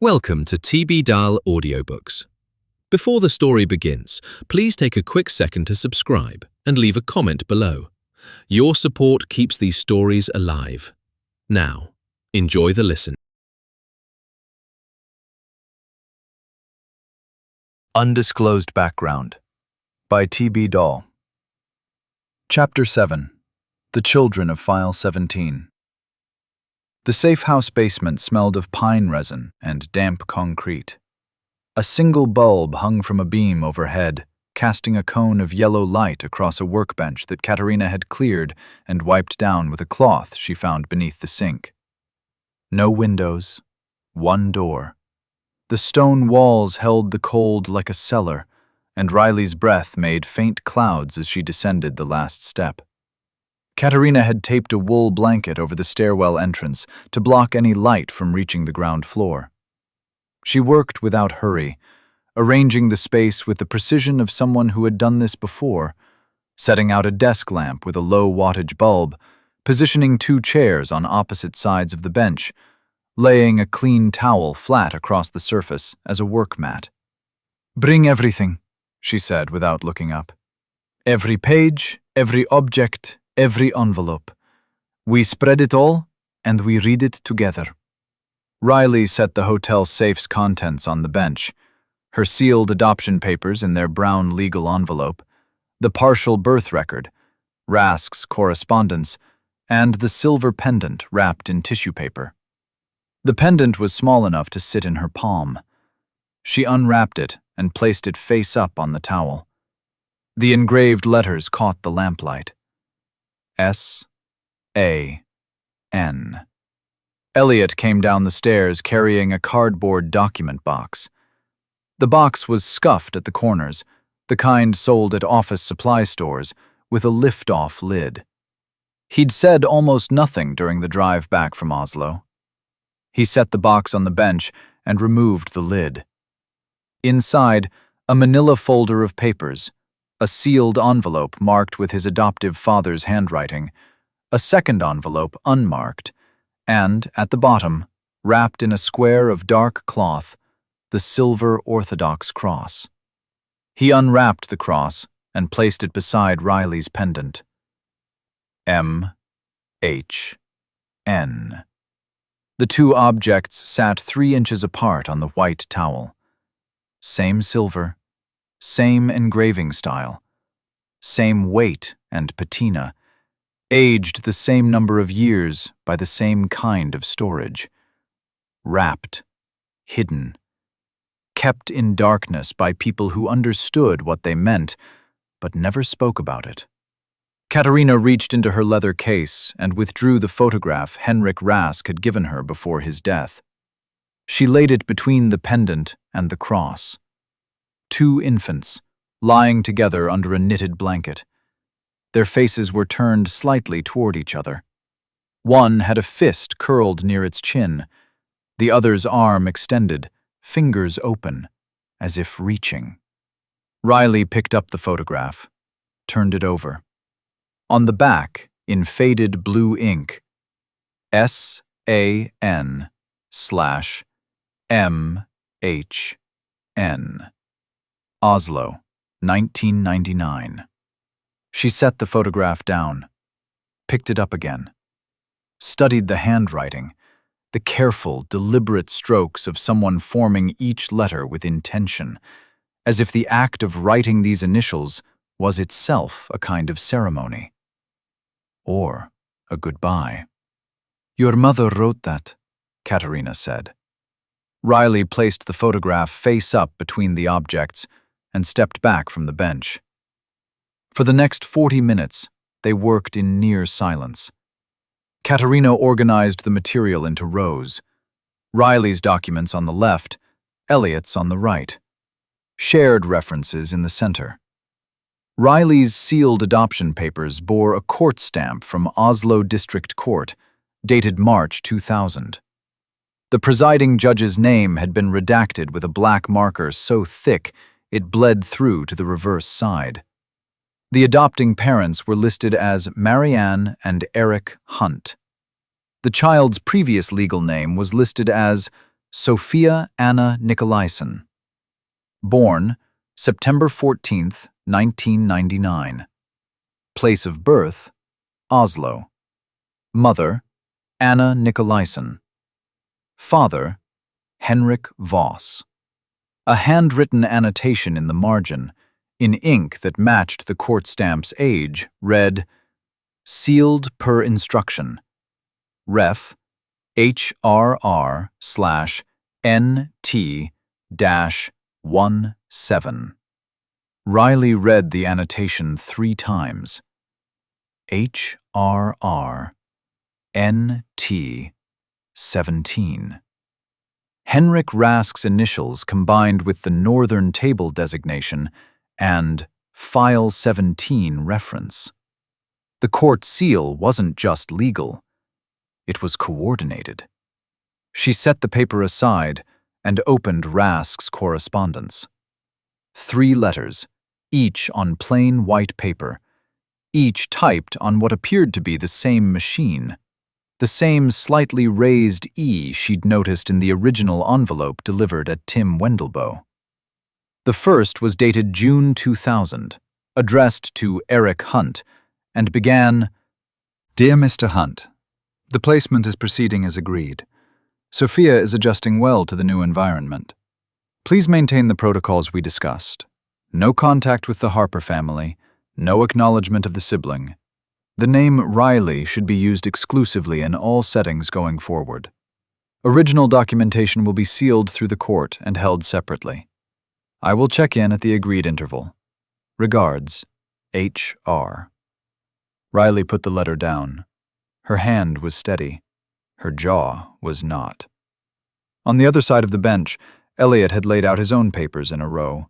Welcome to TB Dahl Audiobooks. Before the story begins, please take a quick second to subscribe and leave a comment below. Your support keeps these stories alive. Now, enjoy the listen. Undisclosed Background by T.B. Dahl. Chapter 7. The Children of File 17. The safe house basement smelled of pine resin and damp concrete. A single bulb hung from a beam overhead, casting a cone of yellow light across a workbench that Katerina had cleared and wiped down with a cloth she found beneath the sink. No windows, one door. The stone walls held the cold like a cellar, and Riley's breath made faint clouds as she descended the last step. Katerina had taped a wool blanket over the stairwell entrance to block any light from reaching the ground floor. She worked without hurry, arranging the space with the precision of someone who had done this before, setting out a desk lamp with a low-wattage bulb, positioning two chairs on opposite sides of the bench, laying a clean towel flat across the surface as a work mat. "Bring everything," she said without looking up. "Every page, every object, every envelope. We spread it all, and we read it together." Riley set the hotel safe's contents on the bench, her sealed adoption papers in their brown legal envelope, the partial birth record, Rask's correspondence, and the silver pendant wrapped in tissue paper. The pendant was small enough to sit in her palm. She unwrapped it and placed it face up on the towel. The engraved letters caught the lamplight. S-A-N. Elliot came down the stairs carrying a cardboard document box. The box was scuffed at the corners, the kind sold at office supply stores, with a lift-off lid. He'd said almost nothing during the drive back from Oslo. He set the box on the bench and removed the lid. Inside, a manila folder of papers, a sealed envelope marked with his adoptive father's handwriting, a second envelope unmarked, and, at the bottom, wrapped in a square of dark cloth, the silver Orthodox cross. He unwrapped the cross and placed it beside Riley's pendant. M-H-N. The two objects sat 3 inches apart on the white towel. Same silver, same engraving style, same weight and patina, aged the same number of years by the same kind of storage. Wrapped, hidden, kept in darkness by people who understood what they meant, but never spoke about it. Katerina reached into her leather case and withdrew the photograph Henrik Rask had given her before his death. She laid it between the pendant and the cross. 2 infants, lying together under a knitted blanket. Their faces were turned slightly toward each other. One had a fist curled near its chin, the other's arm extended, fingers open, as if reaching. Riley picked up the photograph, turned it over. On the back, in faded blue ink, S-A-N/M-H-N. Oslo, 1999. She set the photograph down, picked it up again, studied the handwriting, the careful, deliberate strokes of someone forming each letter with intention, as if the act of writing these initials was itself a kind of ceremony. Or a goodbye. "Your mother wrote that," Katerina said. Riley placed the photograph face up between the objects and stepped back from the bench. For the next 40 minutes, they worked in near silence. Katerina organized the material into rows. Riley's documents on the left, Elliot's on the right. Shared references in the center. Riley's sealed adoption papers bore a court stamp from Oslo District Court, dated March 2000. The presiding judge's name had been redacted with a black marker so thick it bled through to the reverse side. The adopting parents were listed as Marianne and Eric Hunt. The child's previous legal name was listed as Sophia Anna Nikolaisen. Born September 14th, 1999. Place of birth, Oslo. Mother, Anna Nikolaisen. Father, Henrik Voss. A handwritten annotation in the margin, in ink that matched the court stamp's age, read, "Sealed per instruction. Ref HRR/NT-17. Riley read the annotation 3 times. HRR/NT-17. Henrik Rask's initials combined with the Northern Table designation and File 17 reference. The court seal wasn't just legal. It was coordinated. She set the paper aside and opened Rask's correspondence. 3 letters, each on plain white paper, each typed on what appeared to be the same machine, the same slightly raised E she'd noticed in the original envelope delivered at Tim Wendelboe. The first was dated June 2000, addressed to Eric Hunt, and began, "Dear Mr. Hunt, the placement is proceeding as agreed. Sophia is adjusting well to the new environment. Please maintain the protocols we discussed. No contact with the Harper family, no acknowledgement of the sibling. The name Riley should be used exclusively in all settings going forward. Original documentation will be sealed through the court and held separately. I will check in at the agreed interval. Regards, H.R." Riley put the letter down. Her hand was steady. Her jaw was not. On the other side of the bench, Elliot had laid out his own papers in a row.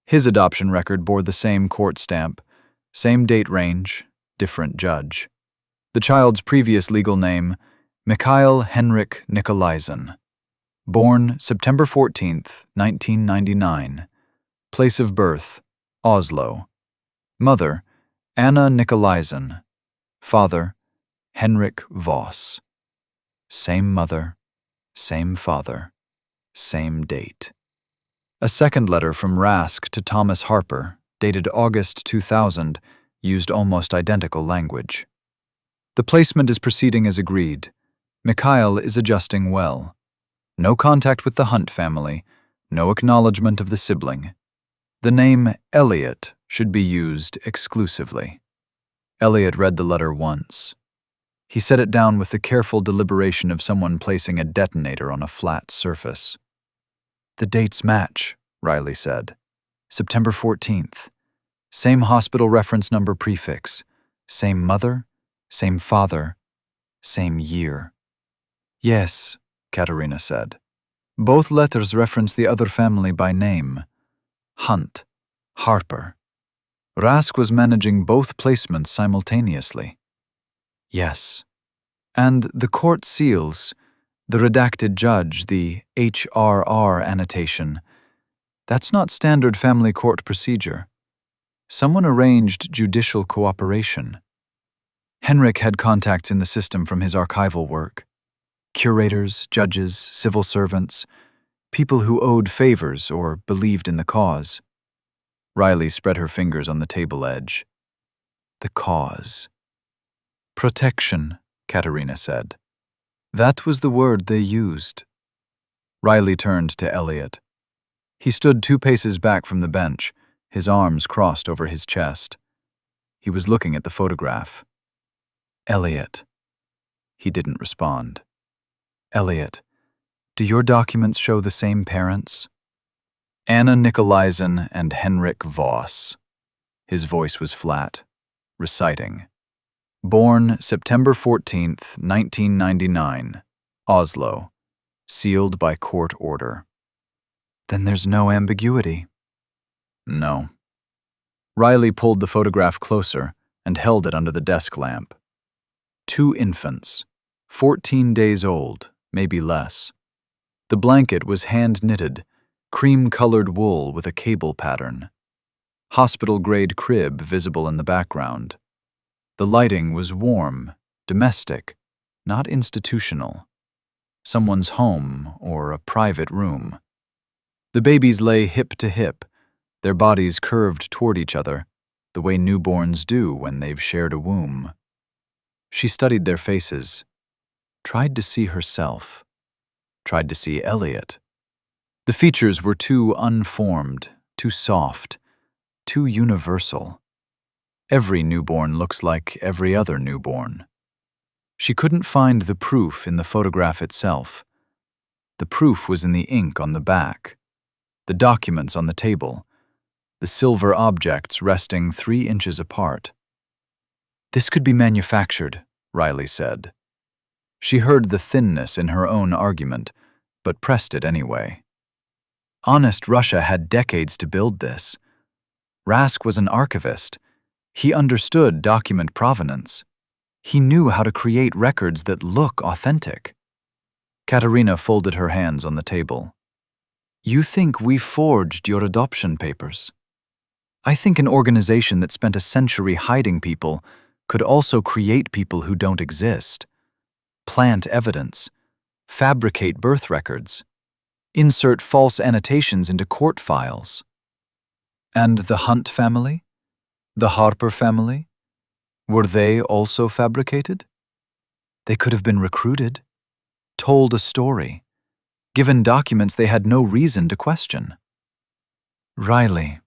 His adoption record bore the same court stamp, same date range, different judge. The child's previous legal name, Mikhail Henrik Nikolaisen. Born September 14th, 1999. Place of birth, Oslo. Mother, Anna Nikolaisen. Father, Henrik Voss. Same mother, same father, same date. A second letter from Rask to Thomas Harper, dated August 2000, used almost identical language. The placement is proceeding as agreed. Mikhail is adjusting well. No contact with the Hunt family, no acknowledgement of the sibling. The name Elliot should be used exclusively. Elliot read the letter once. He set it down with the careful deliberation of someone placing a detonator on a flat surface. "The dates match," Riley said. "September 14th. Same hospital reference number prefix. Same mother, same father, same year." "Yes," Katerina said. "Both letters reference the other family by name. Hunt, Harper." Rask was managing both placements simultaneously. "Yes. And the court seals, the redacted judge, the HRR annotation, that's not standard family court procedure. Someone arranged judicial cooperation. Henrik had contacts in the system from his archival work. Curators, judges, civil servants, people who owed favors or believed in the cause." Riley spread her fingers on the table edge. "The cause." "Protection," Katerina said. "That was the word they used." Riley turned to Elliot. He stood 2 paces back from the bench, his arms crossed over his chest. He was looking at the photograph. "Elliot." He didn't respond. "Elliot, do your documents show the same parents?" "Anna Nikolaisen and Henrik Voss." His voice was flat, reciting. Born September 14th, 1999. Oslo. Sealed by court order. "Then there's no ambiguity." "No." Riley pulled the photograph closer and held it under the desk lamp. 2 infants, 14 days old, maybe less. The blanket was hand-knitted, cream-colored wool with a cable pattern. Hospital-grade crib visible in the background. The lighting was warm, domestic, not institutional. someone's home or a private room. The babies lay hip to hip, their bodies curved toward each other, the way newborns do when they've shared a womb. She studied their faces, tried to see herself, tried to see Elliot. The features were too unformed, too soft, too universal. Every newborn looks like every other newborn. She couldn't find the proof in the photograph itself. The proof was in the ink on the back, the documents on the table, the silver objects resting 3 inches apart. This could be manufactured, Riley said. She heard the thinness in her own argument, but pressed it anyway. Honest Russia had decades to build this. Rask was an archivist. He understood document provenance. He knew how to create records that look authentic. Katerina folded her hands on the table. You think we forged your adoption papers? I think an organization that spent a century hiding people could also create people who don't exist, plant evidence, fabricate birth records, insert false annotations into court files. And the Hunt family? The Harper family? Were they also fabricated? They could have been recruited, told a story, given documents they had no reason to question. Riley,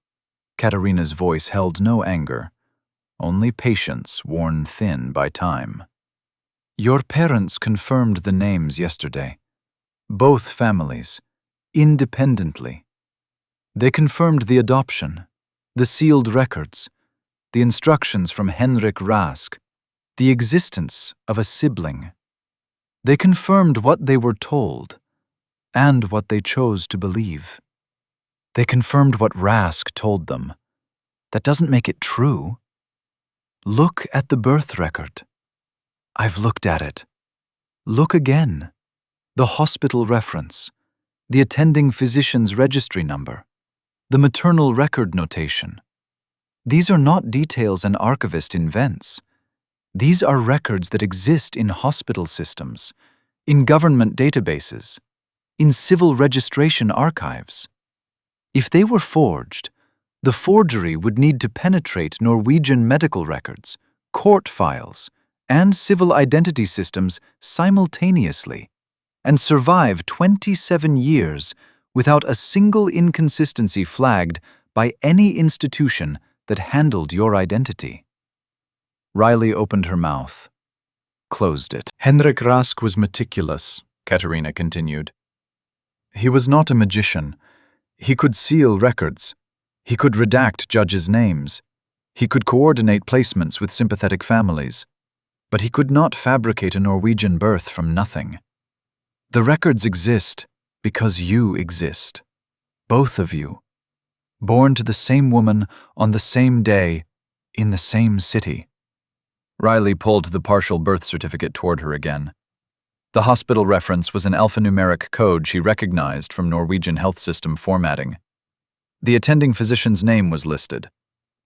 Katerina's voice held no anger, only patience worn thin by time. Your parents confirmed the names yesterday. Both families, independently. They confirmed the adoption, the sealed records, the instructions from Henrik Rask, the existence of a sibling. They confirmed what they were told and what they chose to believe. They confirmed what Rask told them. That doesn't make it true. Look at the birth record. I've looked at it. Look again. The hospital reference, the attending physician's registry number, the maternal record notation. These are not details an archivist invents. These are records that exist in hospital systems, in government databases, in civil registration archives. If they were forged, the forgery would need to penetrate Norwegian medical records, court files, and civil identity systems simultaneously, and survive 27 years without a single inconsistency flagged by any institution that handled your identity. Riley opened her mouth, closed it. Henrik Rask was meticulous, Katerina continued. He was not a magician. He could seal records. He could redact judges' names. He could coordinate placements with sympathetic families. But he could not fabricate a Norwegian birth from nothing. The records exist because you exist. Both of you. Born to the same woman on the same day, in the same city. Riley pulled the partial birth certificate toward her again. The hospital reference was an alphanumeric code she recognized from Norwegian health system formatting. The attending physician's name was listed,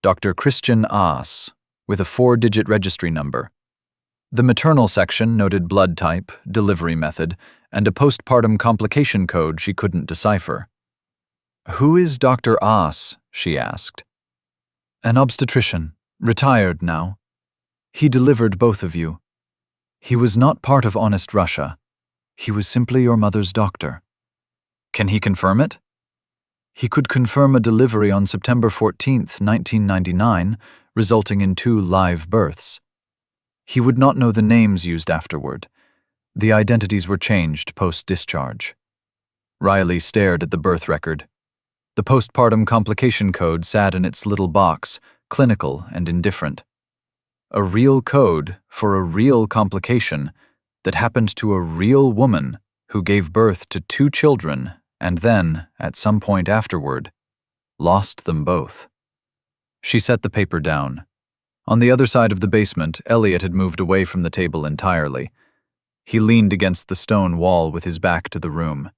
Dr. Christian Aas, with a 4-digit registry number. The maternal section noted blood type, delivery method, and a postpartum complication code she couldn't decipher. Who is Dr. Aas? She asked. An obstetrician, retired now. He delivered both of you. He was not part of Honest Russia. He was simply your mother's doctor. Can he confirm it? He could confirm a delivery on September 14th, 1999, resulting in 2 live births. He would not know the names used afterward. The identities were changed post-discharge. Riley stared at the birth record. The postpartum complication code sat in its little box, clinical and indifferent. A real code for a real complication that happened to a real woman who gave birth to 2 children and then, at some point afterward, lost them both. She set the paper down. On the other side of the basement, Elliot had moved away from the table entirely. He leaned against the stone wall with his back to the room.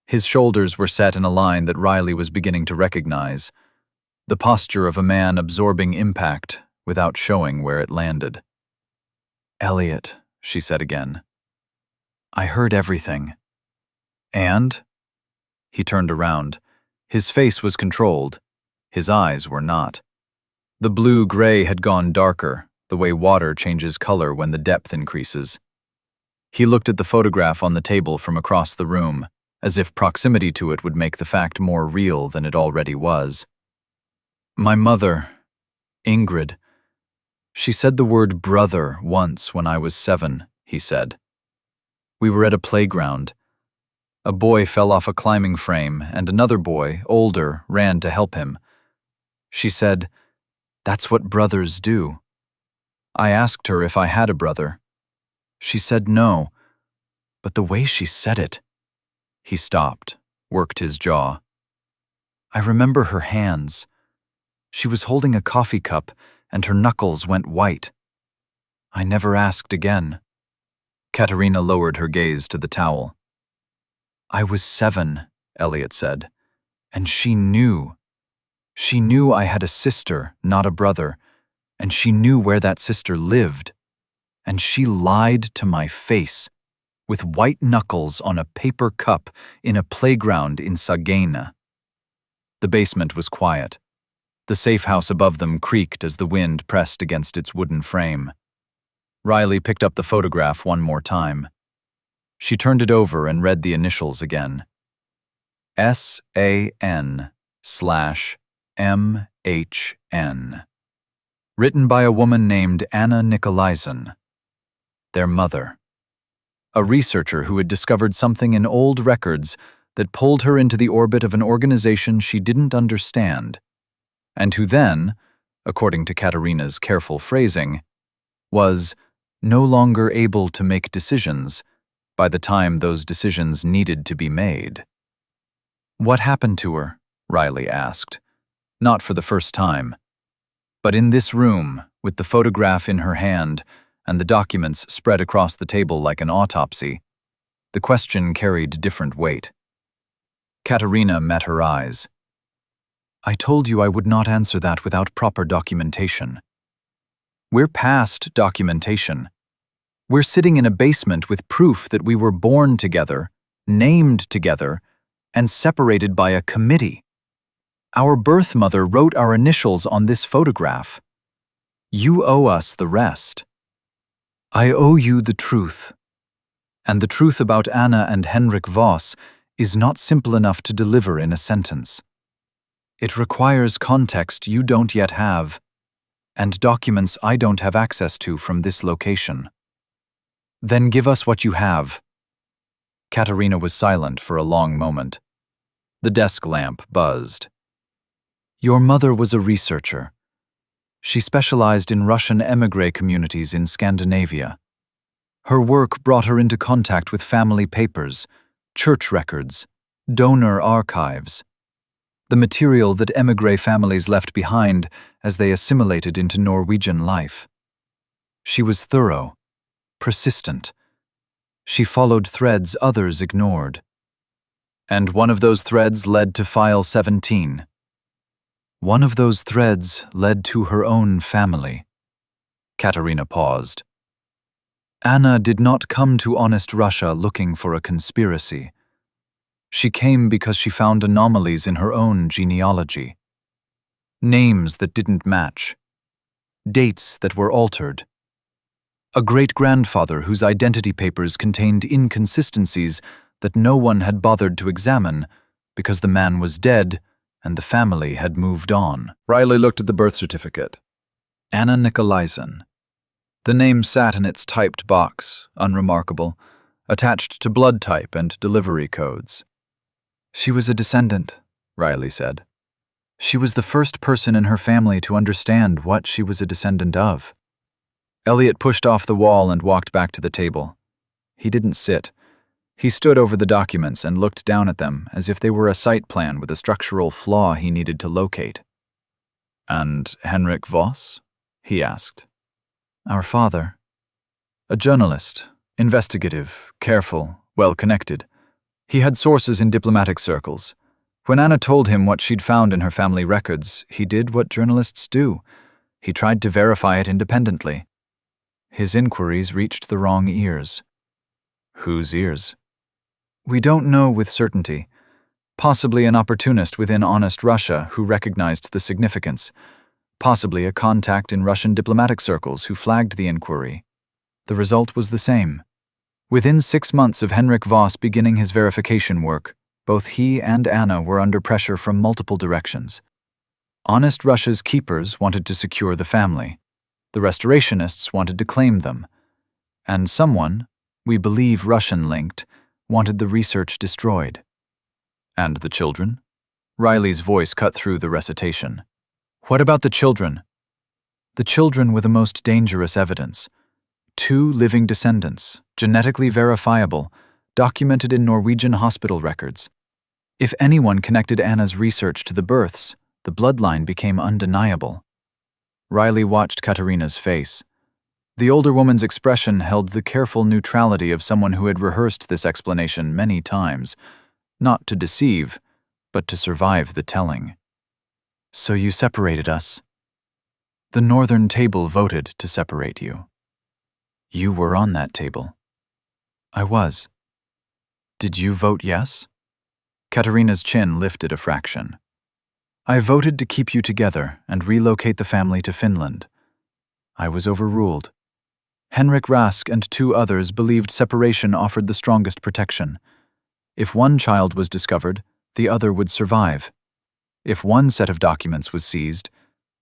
His shoulders were set in a line that Riley was beginning to recognize, the posture of a man absorbing impact without showing where it landed. Elliot, she said again. I heard everything. And? He turned around. His face was controlled. His eyes were not. The blue-gray had gone darker, the way water changes color when the depth increases. He looked at the photograph on the table from across the room, as if proximity to it would make the fact more real than it already was. My mother, Ingrid, she said the word brother once when I was 7, he said. We were at a playground. A boy fell off a climbing frame, and another boy, older, ran to help him. She said, "That's what brothers do." I asked her if I had a brother. She said no, but the way she said it. He stopped, worked his jaw. I remember her hands. She was holding a coffee cup, and her knuckles went white. I never asked again. Katerina lowered her gaze to the towel. I was 7, Elliot said, and she knew. She knew I had a sister, not a brother, and she knew where that sister lived. And she lied to my face, with white knuckles on a paper cup in a playground in Sagena. The basement was quiet. The safe house above them creaked as the wind pressed against its wooden frame. Riley picked up the photograph one more time. She turned it over and read the initials again. SAN/MHN. Written by a woman named Anna Nikolaisen. Their mother. A researcher who had discovered something in old records that pulled her into the orbit of an organization she didn't understand, and who then, according to Katerina's careful phrasing, was no longer able to make decisions by the time those decisions needed to be made. What happened to her? Riley asked. Not for the first time. But in this room, with the photograph in her hand and the documents spread across the table like an autopsy, the question carried different weight. Katerina met her eyes. I told you I would not answer that without proper documentation. We're past documentation. We're sitting in a basement with proof that we were born together, named together, and separated by a committee. Our birth mother wrote our initials on this photograph. You owe us the rest. I owe you the truth. And the truth about Anna and Henrik Voss is not simple enough to deliver in a sentence. It requires context you don't yet have, and documents I don't have access to from this location. Then give us what you have. Katerina was silent for a long moment. The desk lamp buzzed. Your mother was a researcher. She specialized in Russian émigré communities in Scandinavia. Her work brought her into contact with family papers, church records, donor archives, the material that émigré families left behind as they assimilated into Norwegian life. She was thorough, persistent. She followed threads others ignored. And one of those threads led to File 17. One of those threads led to her own family. Katerina paused. Anna did not come to honest Russia looking for a conspiracy. She came because she found anomalies in her own genealogy. Names that didn't match. Dates that were altered. A great-grandfather whose identity papers contained inconsistencies that no one had bothered to examine because the man was dead and the family had moved on. Riley looked at the birth certificate. Anna Nikolaisen. The name sat in its typed box, unremarkable, attached to blood type and delivery codes. She was a descendant, Riley said. She was the first person in her family to understand what she was a descendant of. Elliot pushed off the wall and walked back to the table. He didn't sit. He stood over the documents and looked down at them as if they were a site plan with a structural flaw he needed to locate. And Henrik Voss? He asked. Our father. A journalist, investigative, careful, well-connected. He had sources in diplomatic circles. When Anna told him what she'd found in her family records, he did what journalists do. He tried to verify it independently. His inquiries reached the wrong ears. Whose ears? We don't know with certainty. Possibly an opportunist within honest Russia who recognized the significance. Possibly a contact in Russian diplomatic circles who flagged the inquiry. The result was the same. Within 6 months of Henrik Voss beginning his verification work, both he and Anna were under pressure from multiple directions. Honest Russia's keepers wanted to secure the family. The restorationists wanted to claim them. And someone, we believe Russian-linked, wanted the research destroyed. And the children? Riley's voice cut through the recitation. What about the children? The children were the most dangerous evidence. 2 living descendants, genetically verifiable, documented in Norwegian hospital records. If anyone connected Anna's research to the births, the bloodline became undeniable. Riley watched Katerina's face. The older woman's expression held the careful neutrality of someone who had rehearsed this explanation many times, not to deceive, but to survive the telling. So you separated us. The northern table voted to separate you. You were on that table. I was. Did you vote yes? Katerina's chin lifted a fraction. I voted to keep you together and relocate the family to Finland. I was overruled. Henrik Rask and 2 others believed separation offered the strongest protection. If one child was discovered, the other would survive. If one set of documents was seized,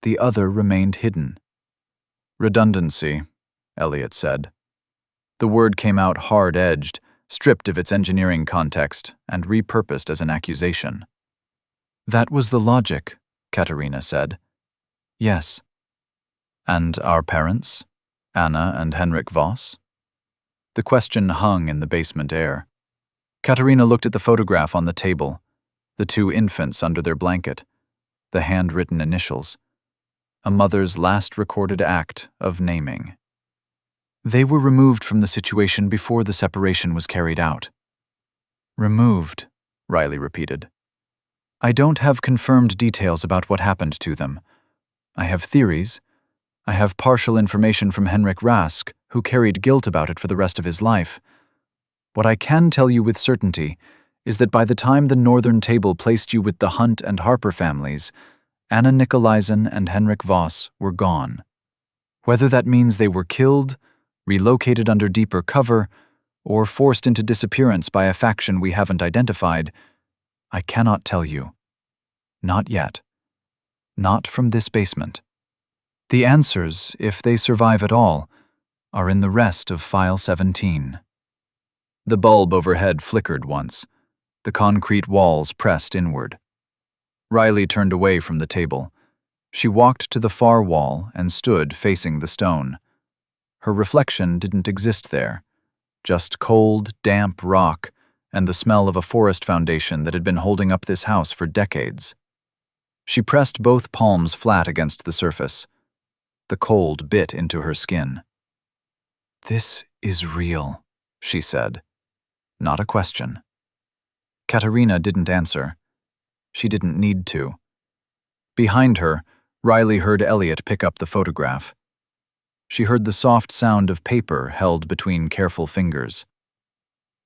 the other remained hidden. Redundancy, Elliot said. The word came out hard-edged, stripped of its engineering context, and repurposed as an accusation. That was the logic, Katerina said. Yes. And our parents, Anna and Henrik Voss? The question hung in the basement air. Katerina looked at the photograph on the table, the 2 infants under their blanket, the handwritten initials, a mother's last recorded act of naming. They were removed from the situation before the separation was carried out. Removed, Riley repeated. I don't have confirmed details about what happened to them. I have theories. I have partial information from Henrik Rask, who carried guilt about it for the rest of his life. What I can tell you with certainty is that by the time the northern table placed you with the Hunt and Harper families, Anna Nikolaisen and Henrik Voss were gone. Whether that means they were killed, relocated under deeper cover, or forced into disappearance by a faction we haven't identified, I cannot tell you. Not yet. Not from this basement. The answers, if they survive at all, are in the rest of File 17. The bulb overhead flickered once. The concrete walls pressed inward. Riley turned away from the table. She walked to the far wall and stood facing the stone. Her reflection didn't exist there. Just cold, damp rock and the smell of a forest foundation that had been holding up this house for decades. She pressed both palms flat against the surface. The cold bit into her skin. This is real, she said. Not a question. Katerina didn't answer. She didn't need to. Behind her, Riley heard Elliot pick up the photograph. She heard the soft sound of paper held between careful fingers.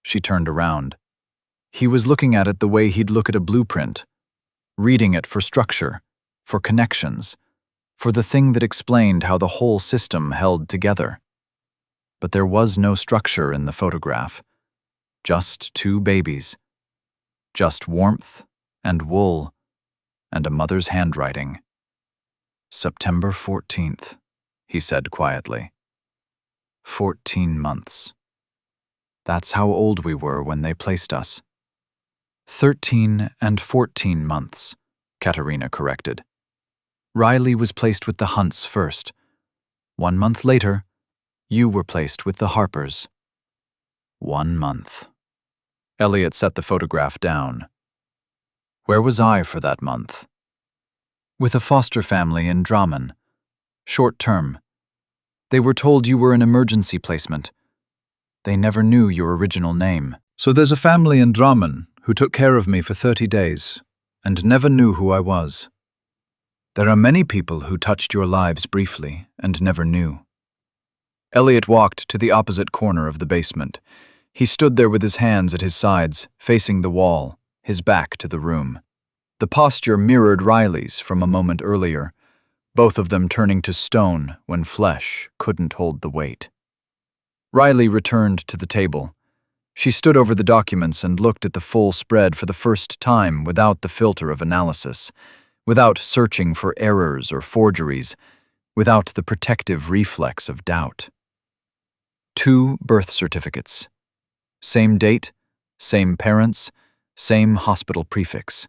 She turned around. He was looking at it the way he'd look at a blueprint, reading it for structure, for connections, for the thing that explained how the whole system held together. But there was no structure in the photograph. Just 2 babies. Just warmth and wool and a mother's handwriting. September 14th, he said quietly. 14 months. That's how old we were when they placed us. 13 and 14 months, Katerina corrected. Riley was placed with the Hunts first. 1 month later, you were placed with the Harpers. 1 month. Elliot set the photograph down. Where was I for that month? With a foster family in Drammen. Short term. They were told you were an emergency placement. They never knew your original name. So there's a family in Drammen who took care of me for 30 days and never knew who I was. There are many people who touched your lives briefly and never knew. Elliot walked to the opposite corner of the basement. He stood there with his hands at his sides, facing the wall, his back to the room. The posture mirrored Riley's from a moment earlier, both of them turning to stone when flesh couldn't hold the weight. Riley returned to the table. She stood over the documents and looked at the full spread for the first time without the filter of analysis, without searching for errors or forgeries, without the protective reflex of doubt. 2 birth certificates. Same date, same parents, same hospital prefix.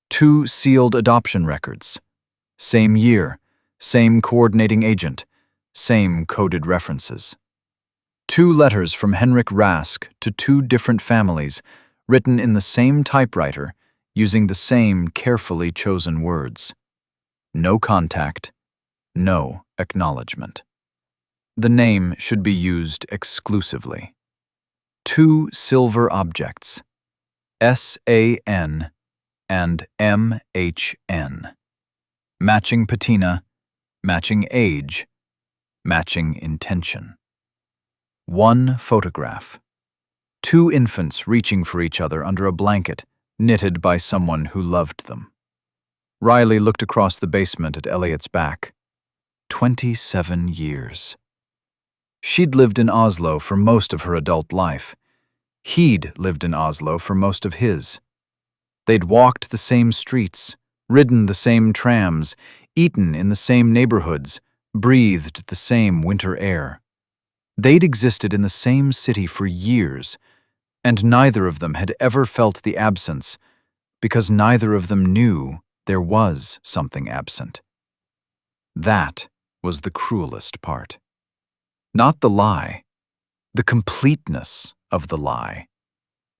2 sealed adoption records. Same year, same coordinating agent, same coded references. 2 letters from Henrik Rask to 2 different families, written in the same typewriter, using the same carefully chosen words. No contact, no acknowledgement. The name should be used exclusively. 2 silver objects, SAN and MHN. Matching patina, matching age, matching intention. 1 photograph. 2 infants reaching for each other under a blanket, knitted by someone who loved them. Riley looked across the basement at Elliot's back. 27 years. She'd lived in Oslo for most of her adult life. He'd lived in Oslo for most of his. They'd walked the same streets, ridden the same trams, eaten in the same neighborhoods, breathed the same winter air. They'd existed in the same city for years, and neither of them had ever felt the absence, because neither of them knew there was something absent. That was the cruelest part. Not the lie, the completeness of the lie.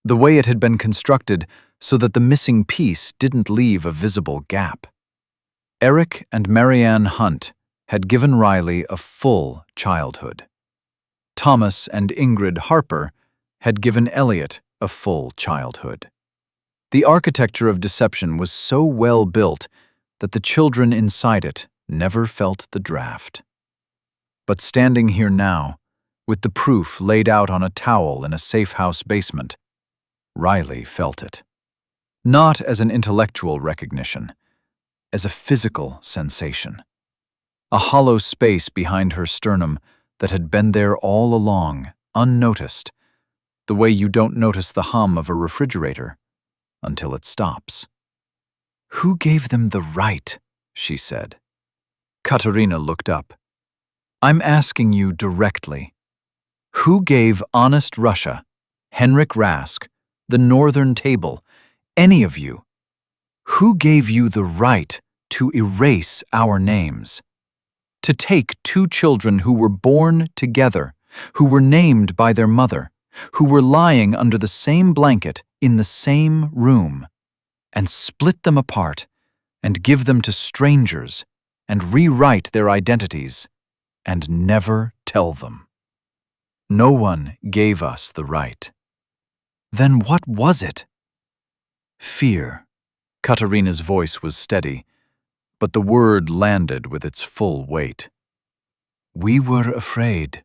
The way it had been constructed so that the missing piece didn't leave a visible gap. Eric and Marianne Hunt had given Riley a full childhood. Thomas and Ingrid Harper had given Elliot a full childhood. The architecture of deception was so well built that the children inside it never felt the draft. But standing here now, with the proof laid out on a towel in a safe house basement, Riley felt it. Not as an intellectual recognition, as a physical sensation. A hollow space behind her sternum that had been there all along, unnoticed, the way you don't notice the hum of a refrigerator until it stops. "Who gave them the right?" she said. Katarina looked up. "I'm asking you directly. Who gave honest Russia, Henrik Rask, the Northern Table, any of you? Who gave you the right to erase our names? To take 2 children who were born together, who were named by their mother, who were lying under the same blanket in the same room, and split them apart and give them to strangers and rewrite their identities and never tell them? No one gave us the right. Then what was it?" "Fear." Katarina's voice was steady, but the word landed with its full weight. "We were afraid.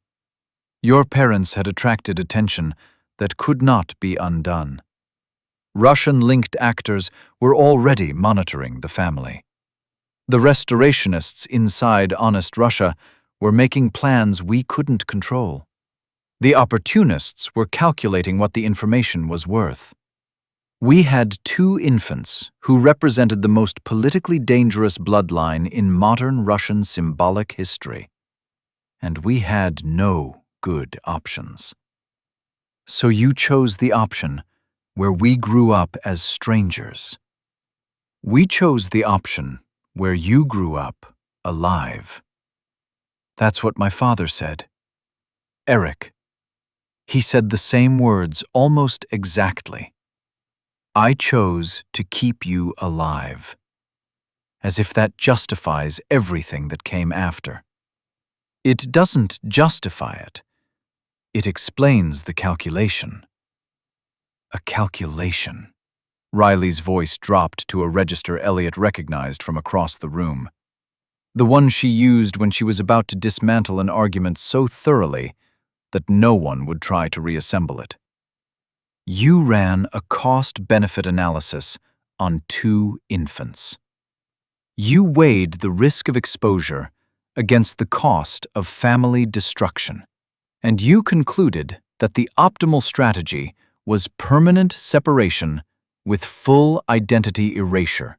Your parents had attracted attention that could not be undone. Russian-linked actors were already monitoring the family. The restorationists inside Honest Russia were making plans we couldn't control. The opportunists were calculating what the information was worth. We had 2 infants who represented the most politically dangerous bloodline in modern Russian symbolic history. And we had no good options. So you chose the option where we grew up as strangers. We chose the option where you grew up alive." That's what my father said. Eric. He said the same words almost exactly. "I chose to keep you alive." As if that justifies everything that came after. It doesn't justify it. It explains the calculation. A calculation. Riley's voice dropped to a register Elliot recognized from across the room. The one she used when she was about to dismantle an argument so thoroughly that no one would try to reassemble it. You ran a cost-benefit analysis on 2 infants. You weighed the risk of exposure against the cost of family destruction, and you concluded that the optimal strategy was permanent separation with full identity erasure,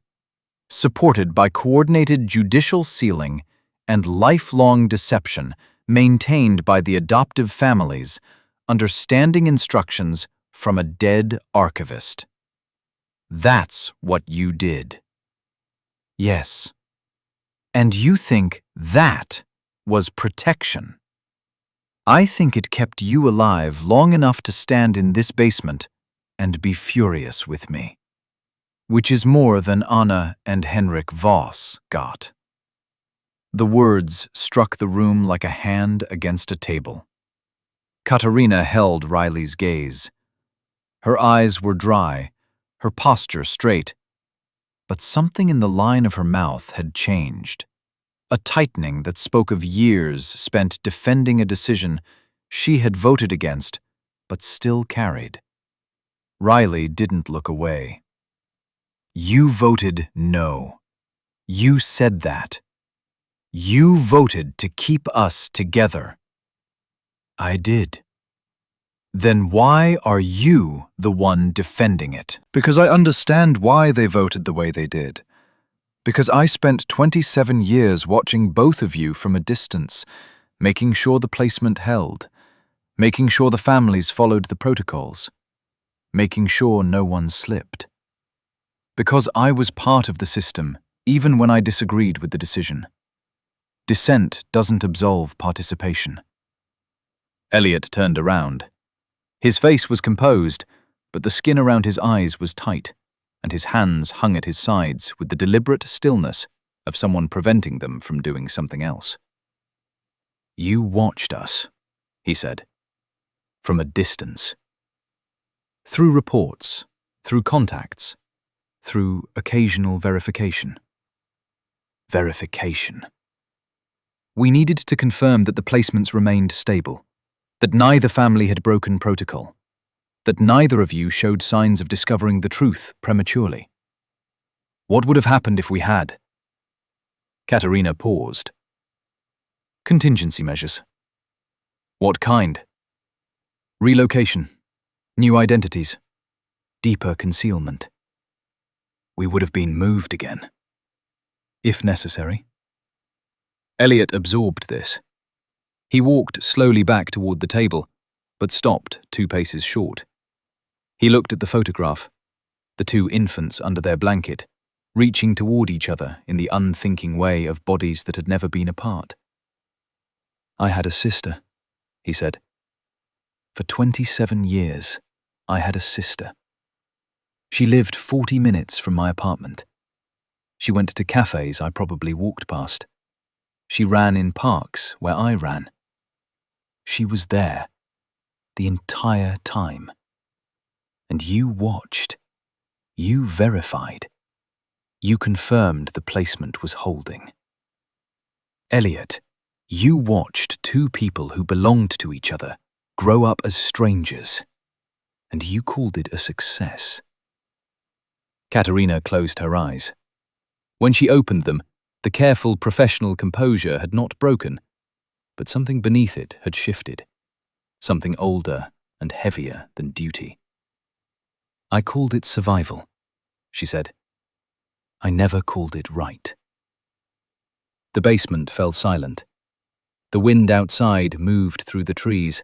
supported by coordinated judicial sealing and lifelong deception maintained by the adoptive families under standing instructions from a dead archivist. That's what you did. Yes. And you think that was protection. I think it kept you alive long enough to stand in this basement and be furious with me, which is more than Anna and Henrik Voss got. The words struck the room like a hand against a table. Katarina held Riley's gaze. Her eyes were dry, her posture straight, but something in the line of her mouth had changed, a tightening that spoke of years spent defending a decision she had voted against but still carried. Riley didn't look away. You voted no. You said that. You voted to keep us together. I did. Then why are you the one defending it? Because I understand why they voted the way they did. Because I spent 27 years watching both of you from a distance, making sure the placement held, making sure the families followed the protocols, making sure no one slipped. Because I was part of the system, even when I disagreed with the decision. Dissent doesn't absolve participation. Elliot turned around. His face was composed, but the skin around his eyes was tight, and his hands hung at his sides with the deliberate stillness of someone preventing them from doing something else. You watched us, he said, from a distance. Through reports, through contacts, through occasional verification. Verification. We needed to confirm that the placements remained stable, that neither family had broken protocol, that neither of you showed signs of discovering the truth prematurely. What would have happened if we had? Katarina paused. Contingency measures. What kind? Relocation, new identities, deeper concealment. We would have been moved again, if necessary. Elliot absorbed this. He walked slowly back toward the table, but stopped 2 paces short. He looked at the photograph, the 2 infants under their blanket, reaching toward each other in the unthinking way of bodies that had never been apart. I had a sister, he said. For 27 years, I had a sister. She lived 40 minutes from my apartment. She went to cafes I probably walked past. She ran in parks where I ran. She was there, the entire time. And you watched. You verified. You confirmed the placement was holding. Elliot, you watched 2 people who belonged to each other grow up as strangers, and you called it a success. Katarina closed her eyes. When she opened them, the careful professional composure had not broken, but something beneath it had shifted, something older and heavier than duty. I called it survival, she said. I never called it right. The basement fell silent. The wind outside moved through the trees,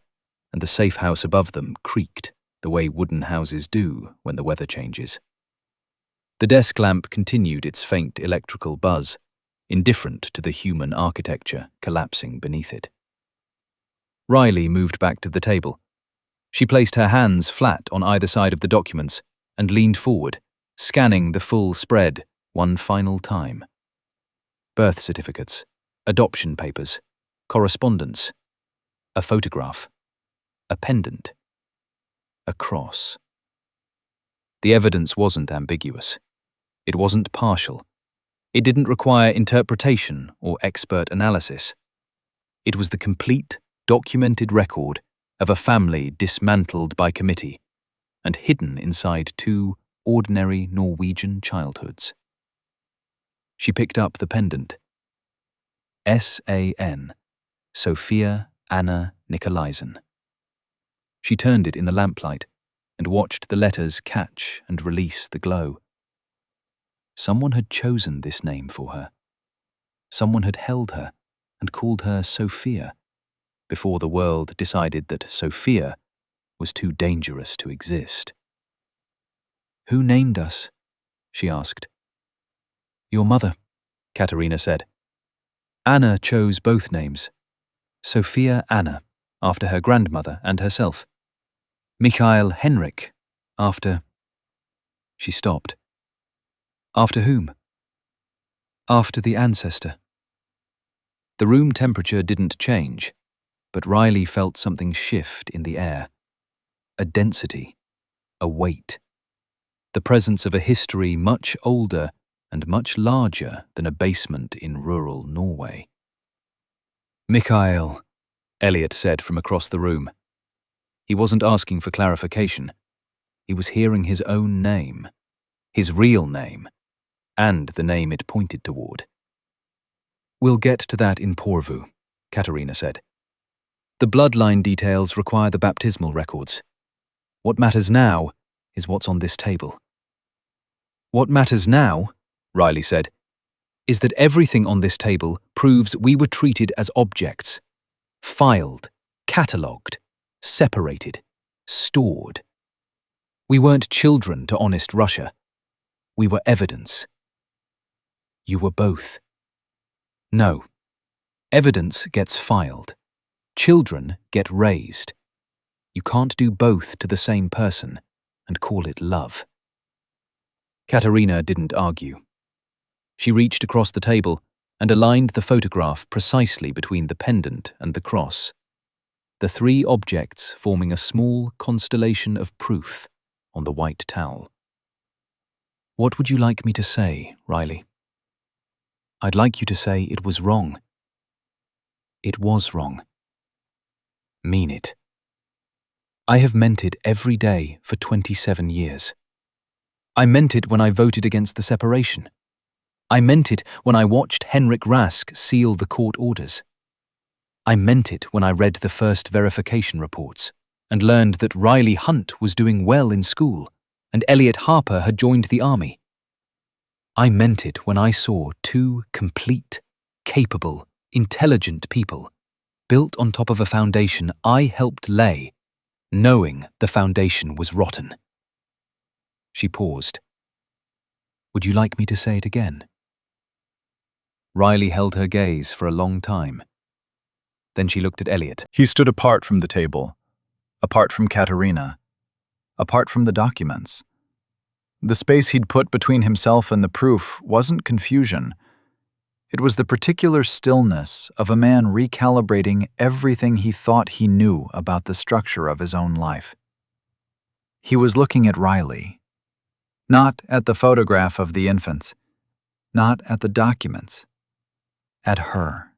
and the safe house above them creaked the way wooden houses do when the weather changes. The desk lamp continued its faint electrical buzz, indifferent to the human architecture collapsing beneath it. Riley moved back to the table. She placed her hands flat on either side of the documents and leaned forward, scanning the full spread one final time. Birth certificates, adoption papers, correspondence, a photograph, a pendant, a cross. The evidence wasn't ambiguous. It wasn't partial. It didn't require interpretation or expert analysis. It was the complete, documented record of a family dismantled by committee, and hidden inside two ordinary Norwegian childhoods. She picked up the pendant. S.A.N. Sophia Anna Nikolaisen. She turned it in the lamplight and watched the letters catch and release the glow. Someone had chosen this name for her. Someone had held her and called her Sophia before the world decided that Sophia was too dangerous to exist. "Who named us?" she asked. "Your mother," Katerina said. "Anna chose both names. Sophia Anna, after her grandmother and herself. Michael Henrik, after—" She stopped. "After whom?" "After the ancestor." The room temperature didn't change, but Riley felt something shift in the air. A density, a weight. The presence of a history much older and much larger than a basement in rural Norway. "Michael," Elliot said from across the room. He wasn't asking for clarification. He was hearing his own name, his real name, and the name it pointed toward. "We'll get to that in Porvu," Katerina said. "The bloodline details require the baptismal records. What matters now is what's on this table." "What matters now," Riley said, "is that everything on this table proves we were treated as objects, filed, catalogued, separated, stored. We weren't children to honest Russia. We were evidence." "You were both." "No. Evidence gets filed. Children get raised. You can't do both to the same person and call it love." Katerina didn't argue. She reached across the table and aligned the photograph precisely between the pendant and the cross, the three objects forming a small constellation of proof on the white towel. "What would you like me to say, Riley?" "I'd like you to say it was wrong." "It was wrong." "Mean it." "I have meant it every day for 27 years. I meant it when I voted against the separation. I meant it when I watched Henrik Rask seal the court orders. I meant it when I read the first verification reports and learned that Riley Hunt was doing well in school and Elliot Harper had joined the army. I meant it when I saw two complete, capable, intelligent people built on top of a foundation I helped lay, knowing the foundation was rotten." She paused. "Would you like me to say it again?" Riley held her gaze for a long time. Then she looked at Elliot. He stood apart from the table, apart from Katerina, apart from the documents. The space he'd put between himself and the proof wasn't confusion. It was the particular stillness of a man recalibrating everything he thought he knew about the structure of his own life. He was looking at Riley, not at the photograph of the infants, not at the documents, at her.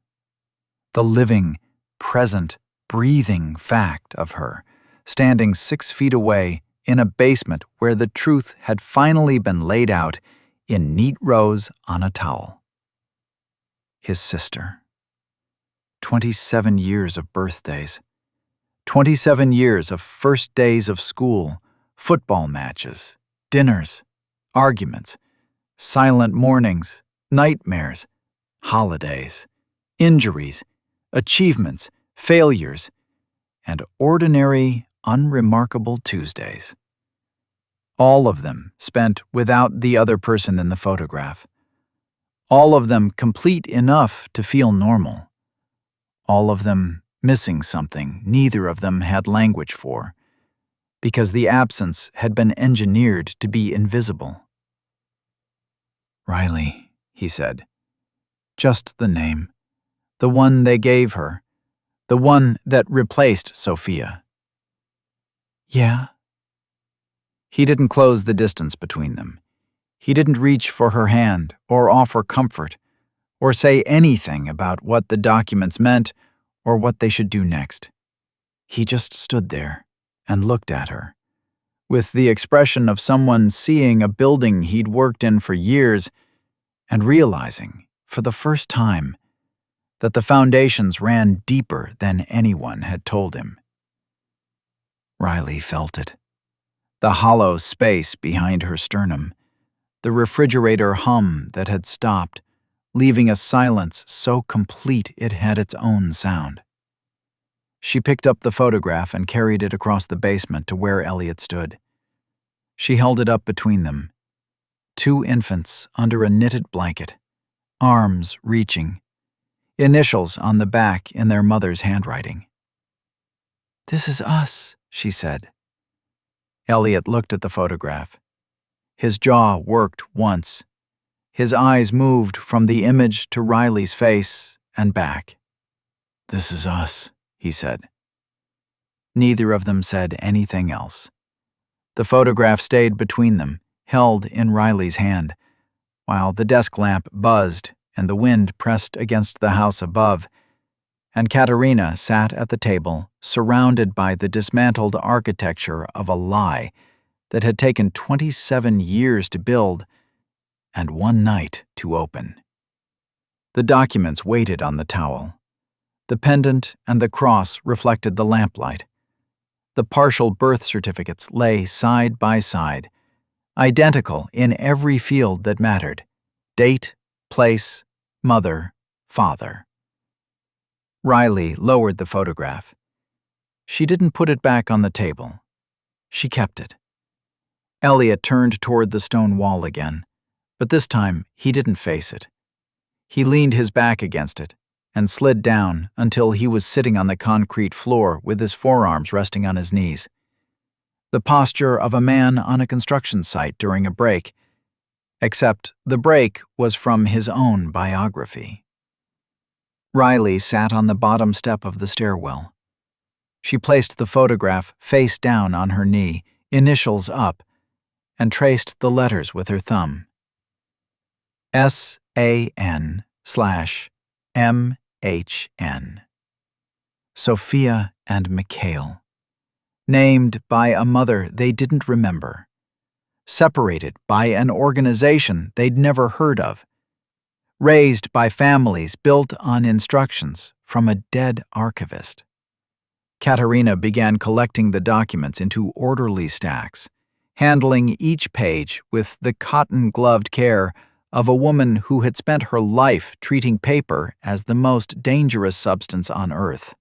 The living, present, breathing fact of her, standing 6 feet away in a basement where the truth had finally been laid out in neat rows on a towel. His sister. 27 years of birthdays. 27 years of first days of school, football matches, dinners, arguments, silent mornings, nightmares, holidays, injuries, achievements, failures, and ordinary, unremarkable Tuesdays. All of them spent without the other person in the photograph. All of them complete enough to feel normal. All of them missing something neither of them had language for, because the absence had been engineered to be invisible. "Riley," he said. "Just the name. The one they gave her. The one that replaced Sophia." "Yeah." He didn't close the distance between them. He didn't reach for her hand or offer comfort or say anything about what the documents meant or what they should do next. He just stood there and looked at her, with the expression of someone seeing a building he'd worked in for years and realizing, for the first time, that the foundations ran deeper than anyone had told him. Riley felt it. The hollow space behind her sternum, the refrigerator hum that had stopped, leaving a silence so complete it had its own sound. She picked up the photograph and carried it across the basement to where Elliot stood. She held it up between them. 2 infants under a knitted blanket, arms reaching, initials on the back in their mother's handwriting. "This is us," she said. Elliot looked at the photograph. His jaw worked once. His eyes moved from the image to Riley's face and back. "This is us," he said. Neither of them said anything else. The photograph stayed between them, held in Riley's hand, while the desk lamp buzzed and the wind pressed against the house above, and Katerina sat at the table, surrounded by the dismantled architecture of a lie that had taken 27 years to build and 1 night to open. The documents waited on the towel. The pendant and the cross reflected the lamplight. The partial birth certificates lay side by side, identical in every field that mattered: date, place, mother, father. Riley lowered the photograph. She didn't put it back on the table. She kept it. Elliot turned toward the stone wall again, but this time he didn't face it. He leaned his back against it and slid down until he was sitting on the concrete floor with his forearms resting on his knees. The posture of a man on a construction site during a break, except the break was from his own biography. Riley sat on the bottom step of the stairwell. She placed the photograph face down on her knee, initials up, and traced the letters with her thumb. SAN/MHN. Sophia and Mikhail. Named by a mother they didn't remember. Separated by an organization they'd never heard of. Raised by families built on instructions from a dead archivist. Katerina began collecting the documents into orderly stacks, handling each page with the cotton-gloved care of a woman who had spent her life treating paper as the most dangerous substance on Earth.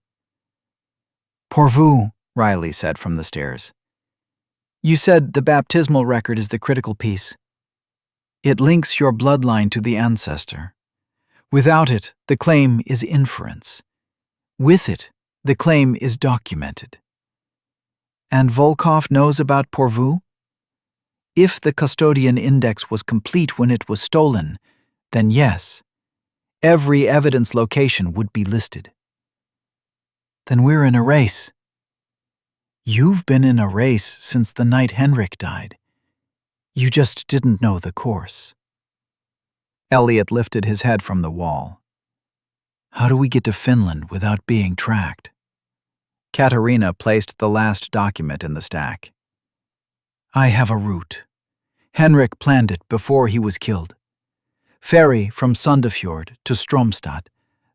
"Pour vous," Riley said from the stairs. "You said the baptismal record is the critical piece. It links your bloodline to the ancestor. Without it, the claim is inference. With it, the claim is documented. And Volkov knows about pour vous? If the custodian index was complete when it was stolen, then yes, every evidence location would be listed. Then we're in a race. You've been in a race since the night Henrik died. You just didn't know the course." Elliot lifted his head from the wall. "How do we get to Finland without being tracked?" Katerina placed the last document in the stack. "I have a route. Henrik planned it before he was killed. Ferry from Sandefjord to Stromstad,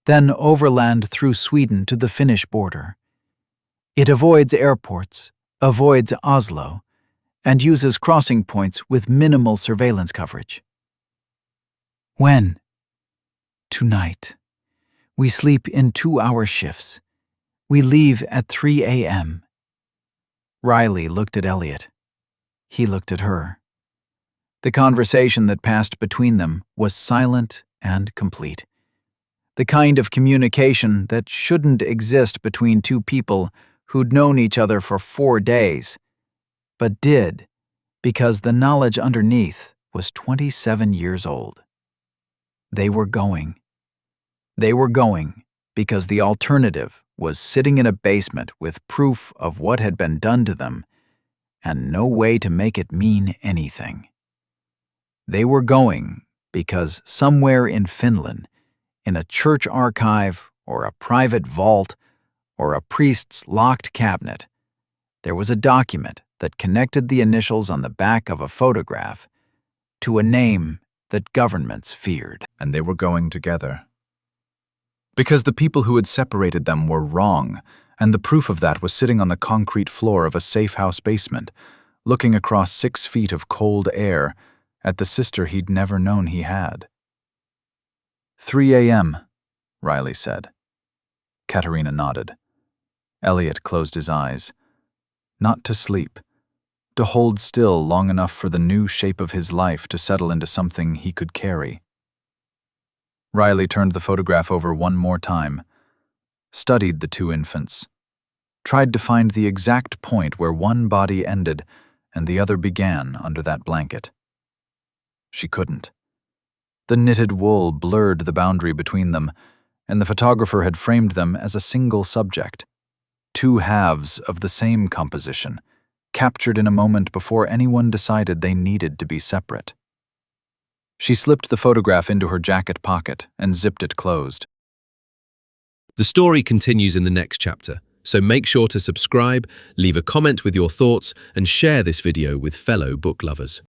then overland through Sweden to the Finnish border. It avoids airports, avoids Oslo, and uses crossing points with minimal surveillance coverage." "When?" "Tonight. We sleep in 2-hour shifts. We leave at 3 a.m. Riley looked at Elliot. He looked at her. The conversation that passed between them was silent and complete. The kind of communication that shouldn't exist between 2 people who'd known each other for 4 days, but did because the knowledge underneath was 27 years old. They were going. They were going because the alternative was sitting in a basement with proof of what had been done to them and no way to make it mean anything. They were going because somewhere in Finland, in a church archive or a private vault or a priest's locked cabinet, there was a document that connected the initials on the back of a photograph to a name that governments feared. And they were going together. Because the people who had separated them were wrong, and the proof of that was sitting on the concrete floor of a safe house basement, looking across 6 feet of cold air at the sister he'd never known he had. 3 a.m., Riley said. Katerina nodded. Elliot closed his eyes. Not to sleep, to hold still long enough for the new shape of his life to settle into something he could carry. Riley turned the photograph over one more time, studied the 2 infants, tried to find the exact point where one body ended and the other began under that blanket. She couldn't. The knitted wool blurred the boundary between them, and the photographer had framed them as a single subject, 2 halves of the same composition, captured in a moment before anyone decided they needed to be separate. She slipped the photograph into her jacket pocket and zipped it closed. The story continues in the next chapter, so make sure to subscribe, leave a comment with your thoughts, and share this video with fellow book lovers.